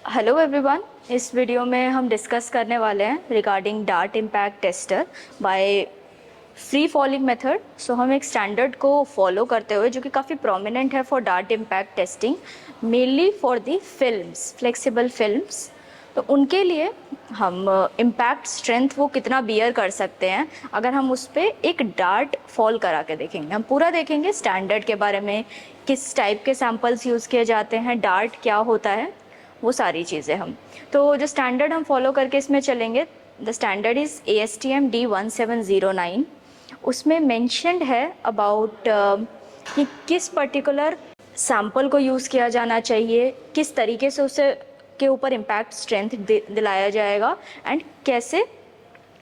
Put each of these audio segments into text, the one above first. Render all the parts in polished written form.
Hello everyone. इस video में हम डिस्कस करने वाले हैं regarding dart impact tester by free falling method. So हम एक स्टैंडर्ड को फॉलो करते हुए जो कि काफ़ी प्रोमिनेंट है for dart impact testing, mainly for the films, flexible films. तो उनके लिए हम इम्पैक्ट स्ट्रेंथ वो कितना बियर कर सकते हैं अगर हम उस पर एक डार्ट फॉल करा के देखेंगे। हम पूरा देखेंगे स्टैंडर्ड के बारे में, किस टाइप के सैम्पल्स यूज़ किए जाते हैं, डार्ट क्या होता है, वो सारी चीज़ें हम तो जो स्टैंडर्ड हम फॉलो करके इसमें चलेंगे। The standard is ASTM D1709। उसमें मेंशन्ड है अबाउट कि किस पर्टिकुलर सैम्पल को यूज़ किया जाना चाहिए, किस तरीके से उसे के ऊपर इम्पैक्ट स्ट्रेंथ दिलाया जाएगा एंड कैसे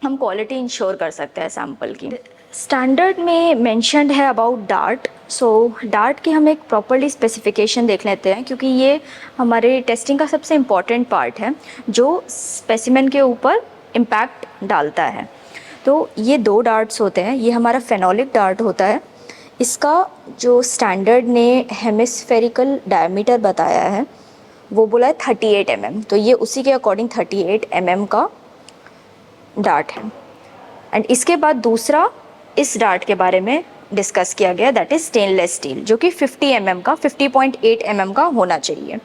हम क्वालिटी इंश्योर कर सकते हैं सैम्पल की। स्टैंडर्ड में मेंशन्ड है अबाउट डार्ट। सो डार्ट की हम एक प्रॉपरली स्पेसिफिकेशन देख लेते हैं क्योंकि ये हमारे टेस्टिंग का सबसे इम्पॉर्टेंट पार्ट है जो स्पेसिमेन के ऊपर इम्पैक्ट डालता है। तो ये दो डार्ट्स होते हैं। ये हमारा फेनोलिक डार्ट होता है। इसका जो स्टैंडर्ड ने हेमिस्फेरिकल डायमीटर बताया है वो बोला है 38 mm। तो ये उसी के अकॉर्डिंग 38 mm का डार्ट है। एंड इसके बाद दूसरा इस डार्ट के बारे में डिस्कस किया गया, दैट इज स्टेनलेस स्टील, जो कि 50 mm का 50.8 mm का होना चाहिए।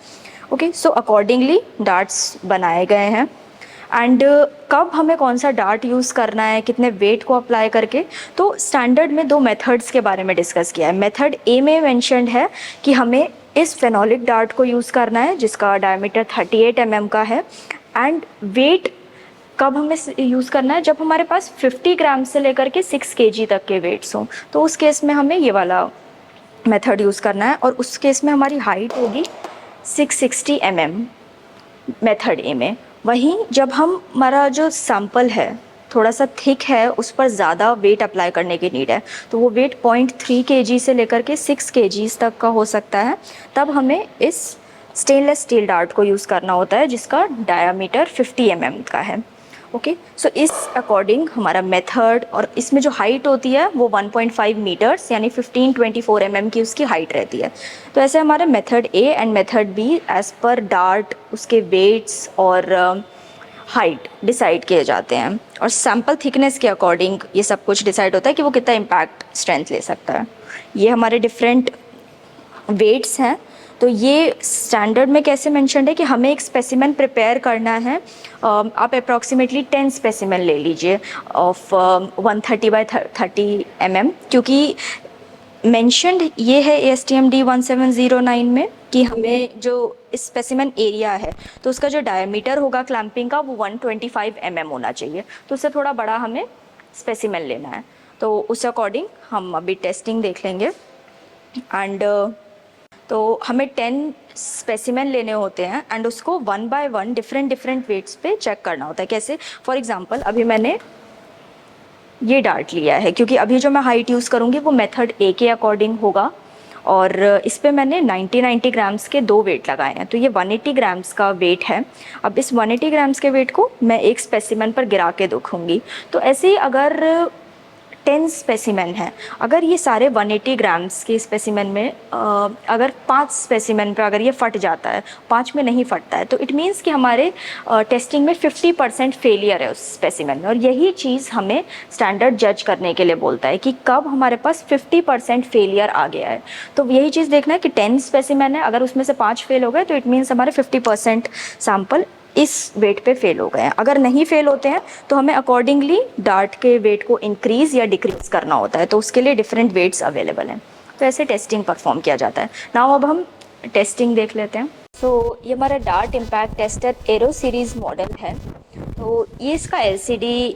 ओके, सो अकॉर्डिंगली डार्ट्स बनाए गए हैं। एंड कब हमें कौन सा डार्ट यूज़ करना है, कितने वेट को अप्लाई करके, तो स्टैंडर्ड में दो मेथड्स के बारे में डिस्कस किया है। मेथड ए में मेंशन्ड है कि हमें इस फेनोलिक डार्ट को यूज़ करना है जिसका डायमीटर 38 mm का है। एंड वेट कब हमें यूज़ करना है, जब हमारे पास 50 ग्राम से लेकर के 6 kg तक के वेट्स हों, तो उस केस में हमें ये वाला मेथड यूज़ करना है। और उस केस में हमारी हाइट होगी 660 mm मेथड ए में। वहीं जब हमारा जो सैम्पल है थोड़ा सा थिक है, उस पर ज़्यादा वेट अप्लाई करने की नीड है, तो वो वेट 0.3 kg से लेकर के 6 kg तक का हो सकता है, तब हमें इस स्टेनलेस स्टील डार्ट को यूज़ करना होता है जिसका डायामीटर 50 mm का है। ओके, सो इस अकॉर्डिंग हमारा मेथड, और इसमें जो हाइट होती है वो 1.5 मीटर्स यानी 1524 mm की उसकी हाइट रहती है। तो ऐसे हमारे method A and method B as per dart, उसके वेट्स और हाइट डिसाइड किए जाते हैं, और सैम्पल थिकनेस के अकॉर्डिंग ये सब कुछ डिसाइड होता है कि वो कितना इम्पैक्ट स्ट्रेंथ ले सकता है। ये हमारे डिफरेंट वेट्स हैं। तो ये स्टैंडर्ड में कैसे मेंशन्ड है कि हमें एक स्पेसिमेन प्रिपेयर करना है। आप अप्रॉक्सीमेटली 10 स्पेसिमेन ले लीजिए ऑफ 130 बाई 30 mm, क्योंकि मेंशन्ड ये है ASTM D1709 में कि हमें जो स्पेसिमेन एरिया है तो उसका जो डायमीटर होगा क्लैंपिंग का वो 125 mm होना चाहिए। तो उससे थोड़ा बड़ा हमें स्पेसिमेन लेना है। तो उस अकॉर्डिंग हम अभी टेस्टिंग देख लेंगे। एंड तो हमें 10 स्पेसिमेन लेने होते हैं एंड उसको 1 बाय 1 डिफरेंट वेट्स पे चेक करना होता है। कैसे, फॉर एग्जांपल अभी मैंने ये डार्ट लिया है, क्योंकि अभी जो मैं हाइट यूज़ करूँगी वो मेथड ए के अकॉर्डिंग होगा, और इस पे मैंने 90 ग्राम्स के दो वेट लगाए हैं, तो ये 180 ग्राम्स का वेट है। अब इस 180 ग्राम्स के वेट को मैं एक स्पेसिमेन पर गिरा के देखूँगी। तो ऐसे ही अगर 10 स्पेसिमेन है, अगर ये सारे 180 ग्राम्स के स्पेसिमेन में अगर 5 स्पेसिमेन पे अगर ये फट जाता है, 5 में नहीं फटता है, तो इट मीन्स कि हमारे टेस्टिंग में 50% फेलियर है उस स्पेसिमेन में। और यही चीज़ हमें स्टैंडर्ड जज करने के लिए बोलता है कि कब हमारे पास 50% फेलियर आ गया है। तो यही चीज़ देखना है कि 10 स्पेसिमेन है, अगर उसमें से 5 फेल हो गए तो इट मीन्स हमारे 50% सैम्पल इस वेट पे फेल हो गए हैं। अगर नहीं फेल होते हैं तो हमें अकॉर्डिंगली डार्ट के वेट को इंक्रीज या डिक्रीज करना होता है। तो उसके लिए डिफरेंट वेट्स अवेलेबल हैं। तो ऐसे टेस्टिंग परफॉर्म किया जाता है। नाउ अब हम टेस्टिंग देख लेते हैं। तो ये हमारा dart impact tester arrow series model है। तो ये इसका LCD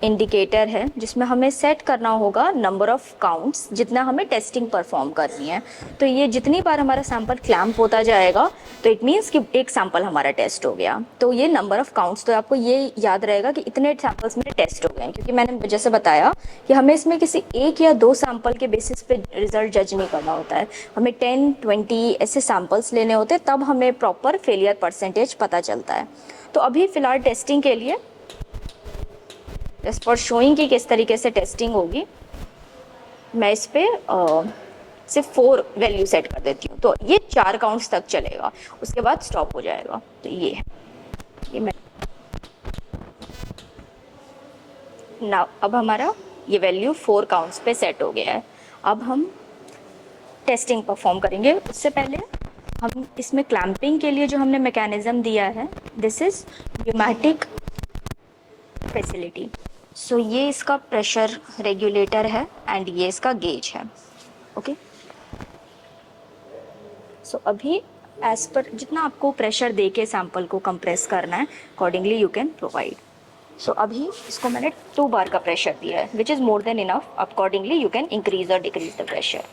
इंडिकेटर है जिसमें हमें सेट करना होगा नंबर ऑफ़ काउंट्स, जितना हमें टेस्टिंग परफॉर्म करनी है। तो ये जितनी बार हमारा सैंपल क्लैम्प होता जाएगा तो इट मीन्स कि एक सैंपल हमारा टेस्ट हो गया। तो ये नंबर ऑफ़ काउंट्स, तो आपको ये याद रहेगा कि इतने सैंपल्स मेरे टेस्ट हो गए हैं, क्योंकि मैंने जैसे बताया कि हमें इसमें किसी एक या दो सैंपल के बेसिस पे रिजल्ट जज नहीं करना होता है। हमें 10-20 ऐसे सैंपल्स लेने होते हैं, तब हमें प्रॉपर फेलियर परसेंटेज पता चलता है। तो अभी फ़िलहाल टेस्टिंग के लिए, जस्ट फॉर शोइंग कि किस तरीके से टेस्टिंग होगी, मैं इस पर सिर्फ 4 वैल्यू सेट कर देती हूँ। तो ये 4 काउंट्स तक चलेगा, उसके बाद स्टॉप हो जाएगा। तो ये मैं ना, अब हमारा ये वैल्यू 4 काउंट्स पे सेट हो गया है। अब हम टेस्टिंग परफॉर्म करेंगे। उससे पहले हम इसमें क्लैंपिंग के लिए जो हमने मैकेनिज्म दिया है, दिस इज न्यूमैटिक फैसिलिटी। सो ये इसका प्रेशर रेगुलेटर है एंड ये इसका गेज है। ओके, सो अभी एज पर जितना आपको प्रेशर दे के सैंपल को कंप्रेस करना है, अकॉर्डिंगली यू कैन प्रोवाइड। सो अभी इसको मैंने 2 बार का प्रेशर दिया है, which is more than enough. Accordingly you can increase और डिक्रीज द प्रेशर।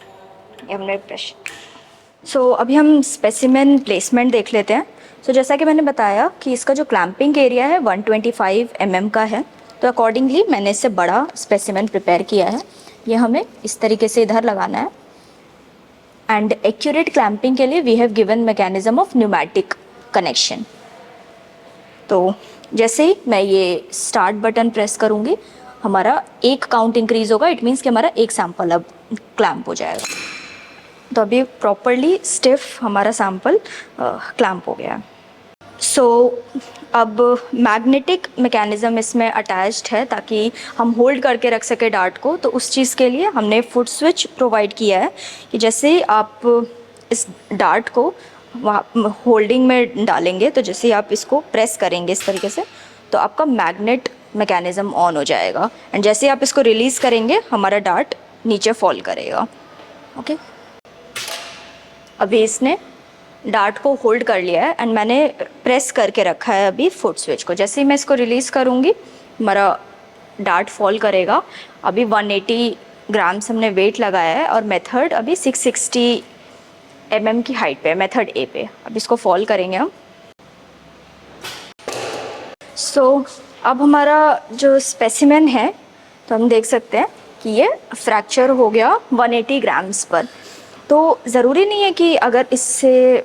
ये हमने प्रेशर। सो अभी हम स्पेसिमेन प्लेसमेंट देख लेते हैं। सो जैसा कि मैंने बताया कि इसका जो क्लैंपिंग एरिया है 125 mm का है, तो अकॉर्डिंगली मैंने इससे बड़ा स्पेसिमेन प्रिपेयर किया है। ये हमें इस तरीके से इधर लगाना है एंड एक्यूरेट क्लैंपिंग के लिए we have given mechanism of pneumatic connection. तो जैसे ही मैं ये स्टार्ट बटन प्रेस करूँगी, हमारा एक काउंट इंक्रीज होगा। इट मीन्स कि हमारा एक सैंपल अब क्लैंप हो जाएगा। तो अभी प्रॉपरली स्टिफ हमारा सैंपल क्लैंप हो गया। सो अब मैग्नेटिक मैकेनिज़्म इसमें अटैच्ड है ताकि हम होल्ड करके रख सके डार्ट को। तो उस चीज़ के लिए हमने फुट स्विच प्रोवाइड किया है कि जैसे आप इस डार्ट को वहाँ होल्डिंग में डालेंगे, तो जैसे ही आप इसको प्रेस करेंगे इस तरीके से, तो आपका मैग्नेट मैकेनिज़्म ऑन हो जाएगा एंड जैसे ही आप इसको रिलीज़ करेंगे, हमारा डार्ट नीचे फॉल करेगा। ओके, अभी इसने डार्ट को होल्ड कर लिया है एंड मैंने प्रेस करके रखा है अभी फुट स्विच को। जैसे ही मैं इसको रिलीज़ करूँगी, हमारा डार्ट फॉल करेगा। अभी 180 ग्राम्स हमने वेट लगाया है और मेथड अभी 660 mm की हाइट पे है, मेथड ए पे। अब इसको फॉल करेंगे हम। सो अब हमारा जो स्पेसिमेन है, तो हम देख सकते हैं कि ये फ्रैक्चर हो गया 180 ग्राम्स पर। तो ज़रूरी नहीं है कि अगर इससे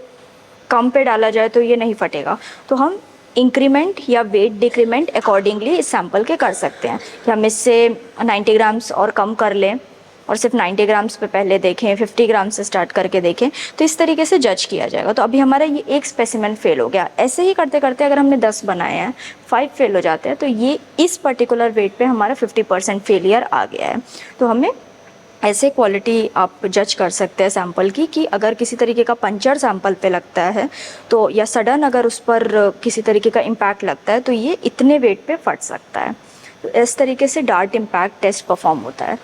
कम पे डाला जाए तो ये नहीं फटेगा। तो हम इंक्रीमेंट या वेट डिक्रीमेंट अकॉर्डिंगली इस सैंपल के कर सकते हैं कि हम इससे 90 ग्राम्स और कम कर लें और सिर्फ 90 ग्राम्स पे पहले देखें, 50 ग्राम से स्टार्ट करके देखें। तो इस तरीके से जज किया जाएगा। तो अभी हमारा ये एक स्पेसिमेन फेल हो गया। ऐसे ही करते करते अगर हमने 10 बनाए हैं, 5 फेल हो जाते हैं, तो ये इस पर्टिकुलर वेट पे हमारा 50% फेलियर आ गया है। तो हमें ऐसे क्वालिटी आप जज कर सकते हैं सैंपल की कि अगर किसी तरीके का पंचर सैंपल पे लगता है तो, या सडन अगर उस पर किसी तरीके का इम्पैक्ट लगता है, तो ये इतने वेट पे फट सकता है। तो इस तरीके से डार्ट इम्पैक्ट टेस्ट परफॉर्म होता है।